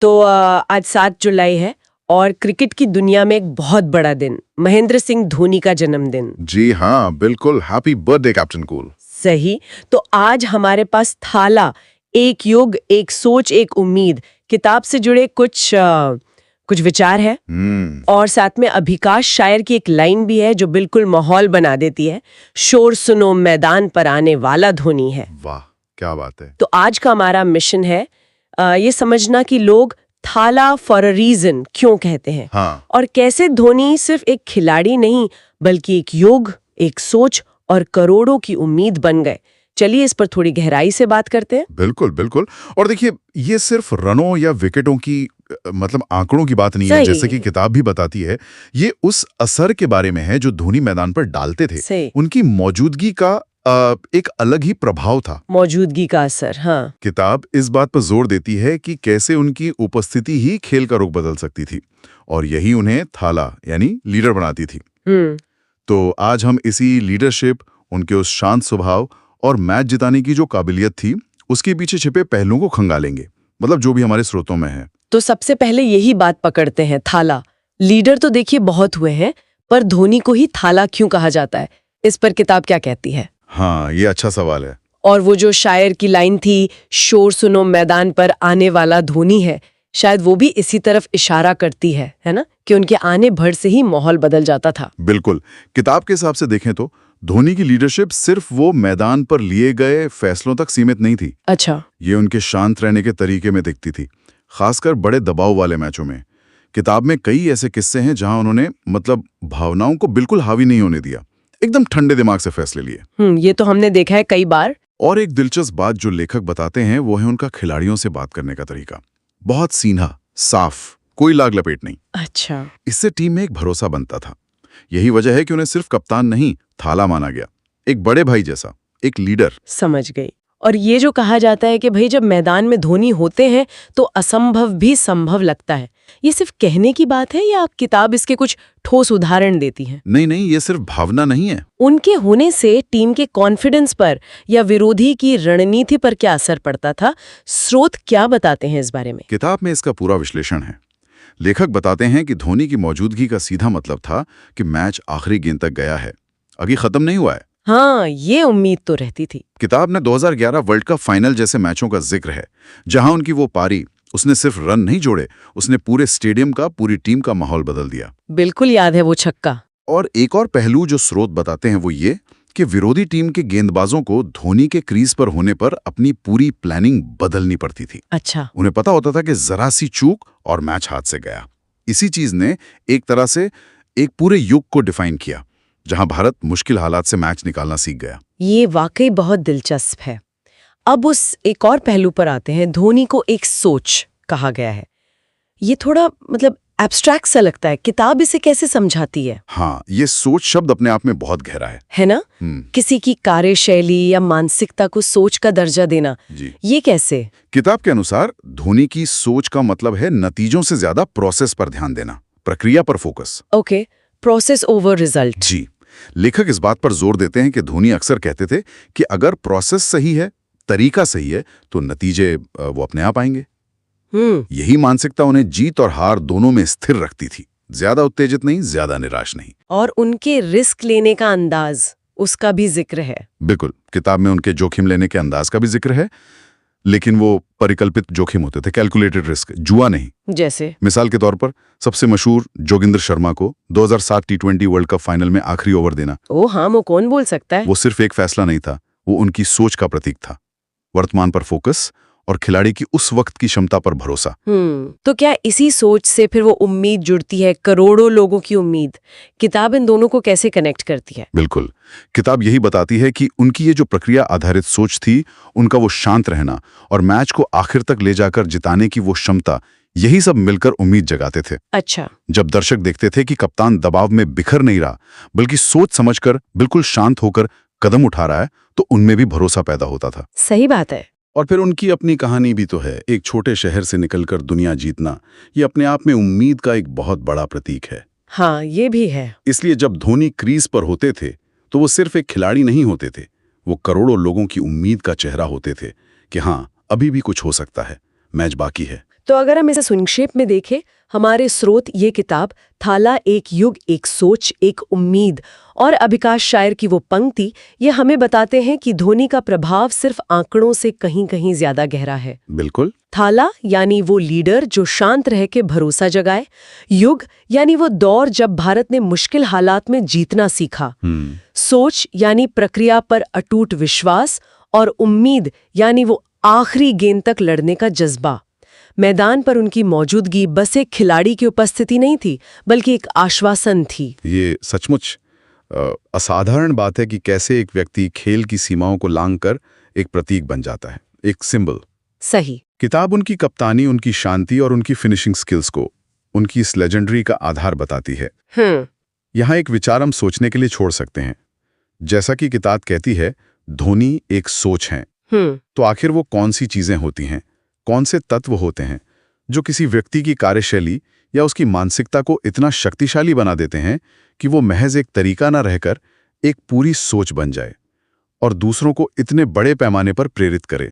तो आज 7 जुलाई है और क्रिकेट की दुनिया में एक बहुत बड़ा दिन, महेंद्र सिंह धोनी का जन्मदिन। जी हाँ, बिल्कुल। Happy birthday captain cool. सही। तो आज हमारे पास थाला, एक युग, एक सोच, एक उम्मीद किताब से जुड़े कुछ विचार है और साथ में अभिकाश शायर की एक लाइन भी है जो बिल्कुल माहौल बना देती है। शोर सुनो मैदान पर आने वाला धोनी है। वाह, क्या बात है। तो आज का हमारा मिशन है ये समझना कि लोग थाला फॉर अ रीजन क्यों कहते हैं। हाँ। और कैसे धोनी सिर्फ एक खिलाड़ी नहीं बल्कि एक युग, एक सोच और करोड़ों की उम्मीद बन गए। चलिए इस पर थोड़ी गहराई से बात करते हैं। बिल्कुल बिल्कुल। और देखिए, ये सिर्फ रनों या विकेटों की मतलब आंकड़ों की बात नहीं है, जैसे कि किताब भी बताती है। ये उस असर के बारे में है जो धोनी मैदान पर डालते थे। उनकी मौजूदगी का एक अलग ही प्रभाव था। मौजूदगी का असर, हाँ। किताब इस बात पर जोर देती है कि कैसे उनकी उपस्थिति ही खेल का रुख बदल सकती थी और यही उन्हें थाला यानी लीडर बनाती थी। तो आज हम इसी लीडरशिप, उनके उस शांत स्वभाव और मैच जिताने की जो काबिलियत थी, उसके पीछे छिपे पहलुओं को खंगालेंगे, मतलब जो भी हमारे स्रोतों में है। तो सबसे पहले यही बात पकड़ते हैं, थाला। लीडर तो देखिए बहुत हुए हैं, पर धोनी को ही थाला क्यों कहा जाता है? इस पर किताब क्या कहती है? हाँ, ये अच्छा सवाल है। और वो जो शायर की लाइन थी, शोर सुनो मैदान पर आने वाला धोनी है, शायद वो भी इसी तरफ इशारा करती है ना, कि उनके आने भर से ही माहौल बदल जाता था। बिल्कुल। किताब के हिसाब से देखें तो धोनी की लीडरशिप सिर्फ वो मैदान पर लिए गए फैसलों तक सीमित नहीं थी। अच्छा। ये उनके शांत रहने के तरीके में दिखती थी, खासकर बड़े दबाव वाले मैचों में। किताब में कई ऐसे किस्से हैं जहां उन्होंने मतलब भावनाओं को बिल्कुल हावी नहीं होने दिया, एकदम ठंडे दिमाग से फैसले लिए। ये तो हमने देखा है कई बार। और एक दिलचस्प बात जो लेखक बताते हैं वो है उनका खिलाड़ियों से बात करने का तरीका। बहुत सीधा, साफ, कोई लाग लपेट नहीं। अच्छा। इससे टीम में एक भरोसा बनता था। यही वजह है कि उन्हें सिर्फ कप्तान नहीं, थाला माना गया, एक बड़े भाई जैसा, एक लीडर। समझ गई। और ये जो कहा जाता है कि भाई जब मैदान में धोनी होते हैं तो असंभव भी संभव लगता है, ये सिर्फ कहने की बात है या किताब इसके कुछ ठोस उदाहरण देती है? नहीं, ये सिर्फ भावना नहीं है। उनके होने से टीम के कॉन्फिडेंस पर या विरोधी की रणनीति पर क्या असर पड़ता था? स्रोत क्या बताते हैं इस बारे में? किताब में इसका पूरा विश्लेषण है। लेखक बताते हैं कि धोनी की मौजूदगी का सीधा मतलब था कि मैच आखिरी गेंद तक गया है, अभी खत्म नहीं हुआ है। हाँ, ये उम्मीद तो रहती थी। किताब ने 2011 वर्ल्ड कप फाइनल जैसे मैचों का जिक्र है, जहां उनकी वो पारी, उसने सिर्फ रन नहीं जोड़े, उसने पूरे स्टेडियम का, पूरी टीम का माहौल बदल दिया। बिल्कुल याद है वो छक्का। और एक और पहलू जो स्रोत बताते हैं वो ये कि विरोधी टीम के गेंदबाजों को धोनी के क्रीज पर होने पर अपनी पूरी प्लानिंग बदलनी पड़ती थी। अच्छा। उन्हें पता होता था कि जरा सी चूक और मैच हाथ से गया। इसी चीज ने एक तरह से एक पूरे युग को डिफाइन किया, जहां भारत मुश्किल हालात से मैच निकालना सीख गया। ये वाकई बहुत दिलचस्प है। अब उस एक और पहलू पर आते हैं, धोनी को एक सोच कहा गया है। ये थोड़ा मतलब एब्स्ट्रैक्ट सा लगता है, किताब इसे कैसे समझाती है? हाँ, ये सोच शब्द अपने आप में बहुत गहरा है ना? किसी की कार्यशैली या मानसिकता को सोच का दर्जा देना, जी। ये कैसे? किताब के अनुसार धोनी की सोच का मतलब है नतीजों से ज्यादा प्रोसेस पर ध्यान देना, प्रक्रिया पर focus. Okay, process over result. जी। लेखक इस बात पर जोर देते हैं कि धोनी अक्सर कहते थे कि अगर प्रोसेस सही है, तरीका सही है, तो नतीजे वो अपने आप आएंगे। यही मानसिकता उन्हें जीत और हार दोनों में स्थिर रखती थी, ज्यादा उत्तेजित नहीं, ज्यादा निराश नहीं। और उनके रिस्क लेने का अंदाज, उसका भी जिक्र है। बिल्कुल, किताब में उनके जोखिम लेने के अंदाज का भी जिक्र है, लेकिन वो परिकल्पित जोखिम होते थे, कैलकुलेटेड रिस्क, जुआ नहीं। जैसे मिसाल के तौर पर सबसे मशहूर जोगिंदर शर्मा को 2007 टी20 वर्ल्ड कप फाइनल में आखिरी ओवर देना। ओ हाँ, वो कौन बोल सकता है? वो सिर्फ एक फैसला नहीं था, वो उनकी सोच का प्रतीक था। वर्तमान पर फोकस और खिलाड़ी की उस वक्त की क्षमता पर भरोसा। तो क्या इसी सोच से फिर वो उम्मीद जुड़ती है, करोड़ों लोगों की उम्मीद? किताब इन दोनों को कैसे कनेक्ट करती है? बिल्कुल, किताब यही बताती है कि उनकी ये जो प्रक्रिया आधारित सोच थी, उनका वो शांत रहना और मैच को आखिर तक ले जाकर जिताने की वो क्षमता, यही सब मिलकर उम्मीद जगाते थे। अच्छा। जब दर्शक देखते थे कि कप्तान दबाव में बिखर नहीं रहा, बल्कि सोच समझकर बिल्कुल शांत होकर कदम उठा रहा है, तो उनमें भी भरोसा पैदा होता था। सही बात है। और फिर उनकी अपनी कहानी भी तो है। एक छोटे शहर से निकलकर दुनिया जीतना, ये अपने आप में उम्मीद का एक बहुत बड़ा प्रतीक है। हाँ, ये भी है। इसलिए जब धोनी क्रीज पर होते थे तो वो सिर्फ एक खिलाड़ी नहीं होते थे, वो करोड़ों लोगों की उम्मीद का चेहरा होते थे कि हाँ, अभी भी कुछ हो सकता है, मैच बाकी है। तो अगर हम इसे संक्षेप में देखें, हमारे स्रोत ये किताब थाला एक युग एक सोच एक उम्मीद और अभिकाश शायर की वो पंक्ति ये हमें बताते हैं कि धोनी का प्रभाव सिर्फ आंकड़ों से कहीं कहीं ज्यादा गहरा है। बिल्कुल। थाला यानी वो लीडर जो शांत रह के भरोसा जगाए, युग यानी वो दौर जब भारत ने मुश्किल हालात में जीतना सीखा, सोच यानी प्रक्रिया पर अटूट विश्वास और उम्मीद यानी वो आखिरी गेंद तक लड़ने का जज्बा। मैदान पर उनकी मौजूदगी बस एक खिलाड़ी की उपस्थिति नहीं थी, बल्कि एक आश्वासन थी। ये सचमुच असाधारण बात है कि कैसे एक व्यक्ति खेल की सीमाओं को लांघकर एक प्रतीक बन जाता है, एक सिंबल। सही। किताब उनकी कप्तानी, उनकी शांति और उनकी फिनिशिंग स्किल्स को, उनकी इस लेजेंडरी का आधार बताती है। यहाँ एक विचार हम सोचने के लिए छोड़ सकते हैं। जैसा कि किताब कहती है, धोनी एक सोच है, तो आखिर वो कौन सी चीजें होती हैं, कौन से तत्व होते हैं जो किसी व्यक्ति की कार्यशैली या उसकी मानसिकता को इतना शक्तिशाली बना देते हैं कि वो महज एक तरीका ना रहकर एक पूरी सोच बन जाए और दूसरों को इतने बड़े पैमाने पर प्रेरित करे।